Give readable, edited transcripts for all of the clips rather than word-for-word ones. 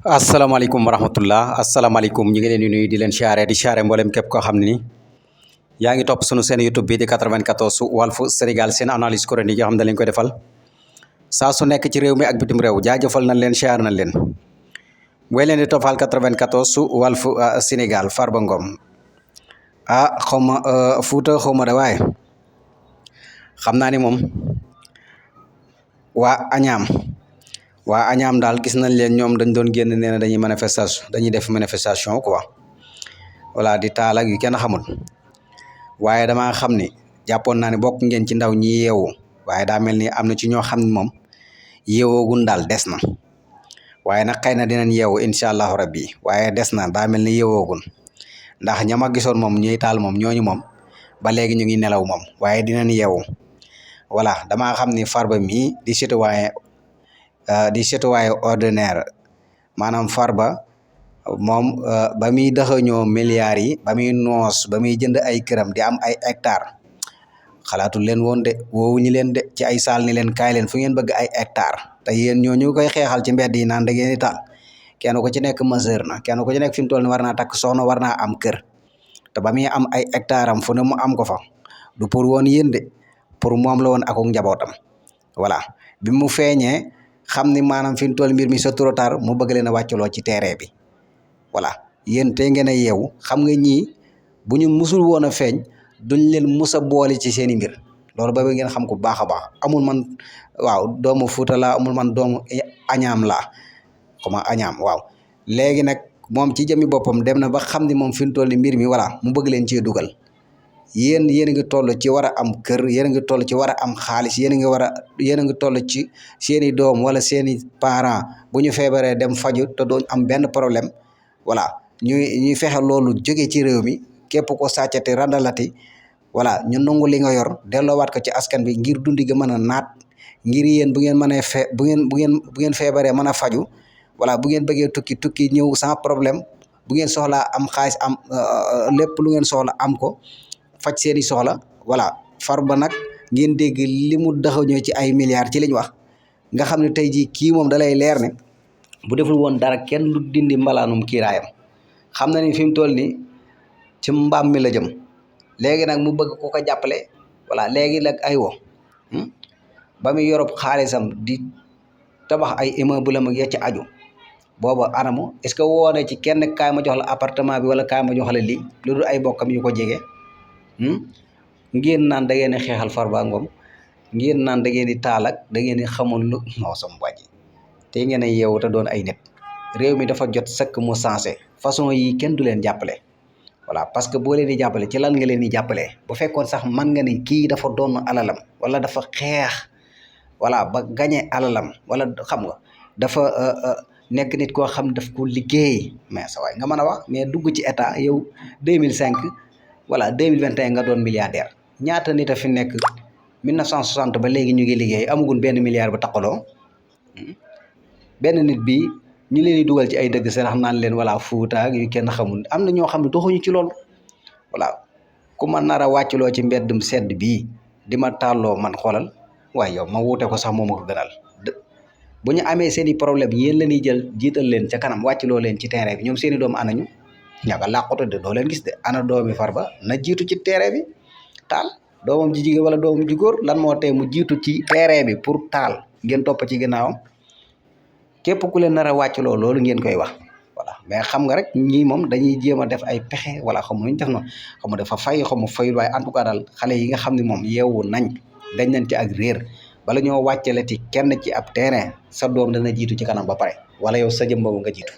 asalaamaaleykum wa rahmatullah asalaamaaleykum ñu ngi leen di nuyu di leen siyaare mboolem képp koo xam ne ni yaa ngi topp sunu seen YouTube bi di 94 Walfu Sénégal seen analyse chronique yoo xam ne lañ koy defal saa su nekk ci réew mi ak bitim réew jaajëfal nañ leen siyaar nañ leen way leen di toppal 94 Walfu Sénégal Farba Ngom xaw ma Fuuta xaw ma da waaye xam naa ni moom waa Añaam daal gis nañ leen ñoom dañ doon génn nee na dañuy def manifestation quoi voilà di taal ak yu kenn xamul waaye damaa xam ni jàppoon naa ne bokk ngeen ci ndaw ñi yeewu waaye daa mel ni am na ci ñoo xam ne moom yeewoogun daal des na waaye nag xëy na dinañ yeewu incha allahu rabbi waaye des na daa mel ni yeewoogun ndax ñama gisoon moom ñuy taal moom ñooñu moom ba léegi ñu ngi nelaw moom waaye dinañ yeewu voilà damaa xam ni Farba mii di citoyen ordinaire maanaam Farba moom ba muy dëxëñoo milliards yi ba muy noos ba muy jënd ay këram di am ay hectares xalaatul leen woon de woowuñu leen de ci ay saal ni leen kaay leen fu ngeen bëgg ay hectares te yéen ñoo ñu koy xeexal ci mbedd yi naan da ngeen di taal kenn ku ci nekk majeur na kenn ku ci nekk fi mu toll ni war naa takk soxna war naa am kër te ba muy am ay hectares am fu ne mu am ko fa du pour woon yéen de pour moom la woon ak njabootam voilà bi mu feeñee xam ni maanaam fi mu toll mbir mi c'est trop tard mu bëgg leen a wàcculoo ci terrain bi voilà yéen tey ngeen a yeewu xam nga ñii bu ñu musul woon a feeñ duñ leen mus a boole ci seen i mbir loolu ba ngeen xam ko baax a baax amul man waaw doomu Fuuta laa amul man doomu Añaam laa xama Añaam waaw léegi nag moom ci jëmi boppam dem na ba xam ni moom fi mu toll ni mbir mi voilà mu bëgg leen cee dugal yéen a ngi toll ci war a am kër yéen a ngi toll ci war a am xaalis yéen a ngi toll ci seeni doom wala seeni parents bu ñu feebaree dem faju te doon am benn problème voilà ñuy fexe loolu jóge ci réew mi képp ko sàccati randalati voilà ñu nangu li nga yor delloowaat ko ci askan bi ngir dundi ga mën a naat ngir yéen bu ngeen mënee bu ngeen feebaree mën a faju voilà bu ngeen bëggee tukki ñëw sans problème bu ngeen soxlaa am xaalis am lépp lu ngeen soxla am ko faj seeni soxla voilà Farba nag ngeen dégg li mu daxañoo ci ay milliards ci liñ wax nga xam ne tey jii kii moom dalay leer ne bu deful woon dara kenn du dindi mbalaanum kiiraayam xam na ni fi mu toll nii ci mbaam mi la jëm léegi nag mu bëgg ko jàppale voilà léegi nag ay wo ba muy yorob xaalisam di tabax ay immeuble am ak ya ci aju booba anamu est-ce que woone ci kenn kaay ma jox la appartement bi wala kaay ma jox la lii lu dul ay bokkam yu ko jege ngeen naan da ngeen di xeexal Farba Ngom ngeen naan da ngeen di taal ak da ngeen di xamul lu non sama wàjji te ngeen a yeewu te doon ay nit réew mi dafa jot sëkk mu sensé façon yi kenn du leen jàppale voilà parce que boo leen di jàppale ci lan nga leen di jàppalee bu fekkoon sax man nga ni kii dafa doon alalam wala dafa xeex voilà ba gañe alalam wala xam nga dafa nekk nit koo xam daf ko liggéey mais sa waay nga mën a wax mais dugg ci état yow 2005 voilà 2021 nga doon milliardaire ñaata nit a fi nekk 1960 ba léegi ñu ngi liggéey amagun benn milliard ba taqaloo benn nit bi ñu leen di dugal ci ay dëgg sarax naan leen voilà Fuuta ak yu kenn xamul am na ñoo xam ne doxuñu ci loolu voilà ku ma nar a wàccloo ci mbeddum sedd bii di ma tàlloo man xoolal waaye yow ma wuute ko sax moom a ko gënal bu ñu amee seen i problème yéen la ñuy jël jiital leen ca kanam wàccloo leen ci terrain bi ñoom seen i doom anañu ñaga làqoto de doo leen gis de ana doomi Farba na jiitu ci terrain bi taal doomam ji jigéen wala doomam ji góor lan moo tee mu jiitu ci terrain bi pour taal ngeen topp ci ginnaawam képp ku leen nar a wàccloo loolu ngeen koy wax voilà mais xam nga rek ñii moom dañuy jéem a def ay pexe wala xam nuñ def noonu xam dafa fay xam fayul waaye en tout cas daal xale yi nga xam ne moom yeewu nañ dañ nañ ci ak réer bala ñoo wàcceleti kenn ci ab terrain sa doom dana jiitu ci kanam ba pare wala yow sa jëm boobu nga jiitu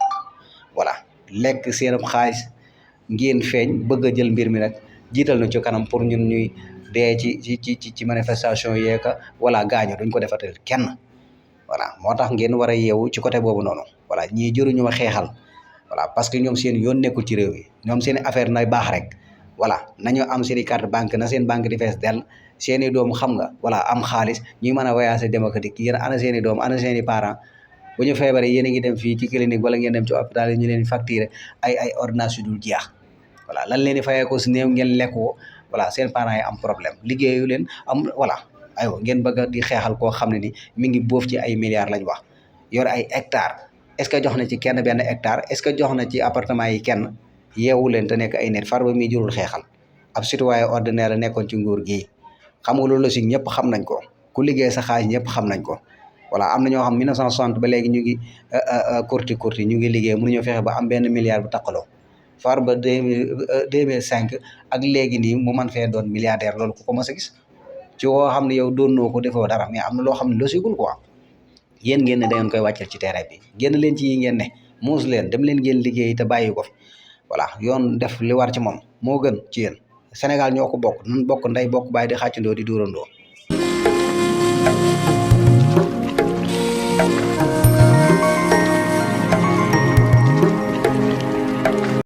voilà lekk seen xaalis ngeen feeñ bëgg a jël mbir mi nag jiital na ci kanam pour ñun ñuy dee ci manifestation yeeka wala gaañu duñ ko defatal kenn voilà moo tax ngeen war a yeewu ci côté boobu noonu voilà ñii jëruñu ma xeexal voilà parce que ñoom seen yoon nekkul ci réew mi ñoom seen affaire nay baax rek voilà nañu am seen i carte banque na seen banque di fees dell seen i doom xam nga voilà am xaalis ñuy mën a voyager démocratique yéen ana seen i doom ana seen i parents bu ñu feebaree yéen a ngi dem fii ci clinique wala ngeen dem ci hôpital yi ñu leen di facturer ay ordonnances yu dul jeex voilà lan leen di fayee ko si néew ngeen lekk ko voilà seen parents yi am problème liggéeyu leen am voilà aywa ngeen bëgg di xeexal koo xam ne ni mi ngi boof ci ay milliards lañ wax yor ay hectares est ce que jox na ci kenn benn hectare est ce que jox na ci appartement yi kenn yeewu leen te nekk ay nit Farba mi jurul xeexal ab citoyen ordinaire la nekkoon ci nguur gi xam nga loolu la si ñëpp xam nañ ko ku liggéey sa xaalis ñëpp xam nañ ko voilà am na ñoo xam 1960 ba léegi ñu ngi kurti ñu ngi liggéey mënuñoo fexe ba am benn milliard bu taqaloo Farba 2005 ak léegi nii mu man fee doon milliardaire loolu ku ko mës a gis ci woo xam ne yow doonoo ko defoo dara mais am na loo xam ne losigul quoi yéen ngeen ne da ngeen koy wàccal ci terrain bi génn leen ci yi ngeen ne muus leen dem leen ngeen liggéey te bàyyi ko fi voilà yoon def li war ci moom moo gën ci yéen Sénégal ñoo ko bokk nun bokk ndey bokk bàyyi di xàccandoo di dóorandoo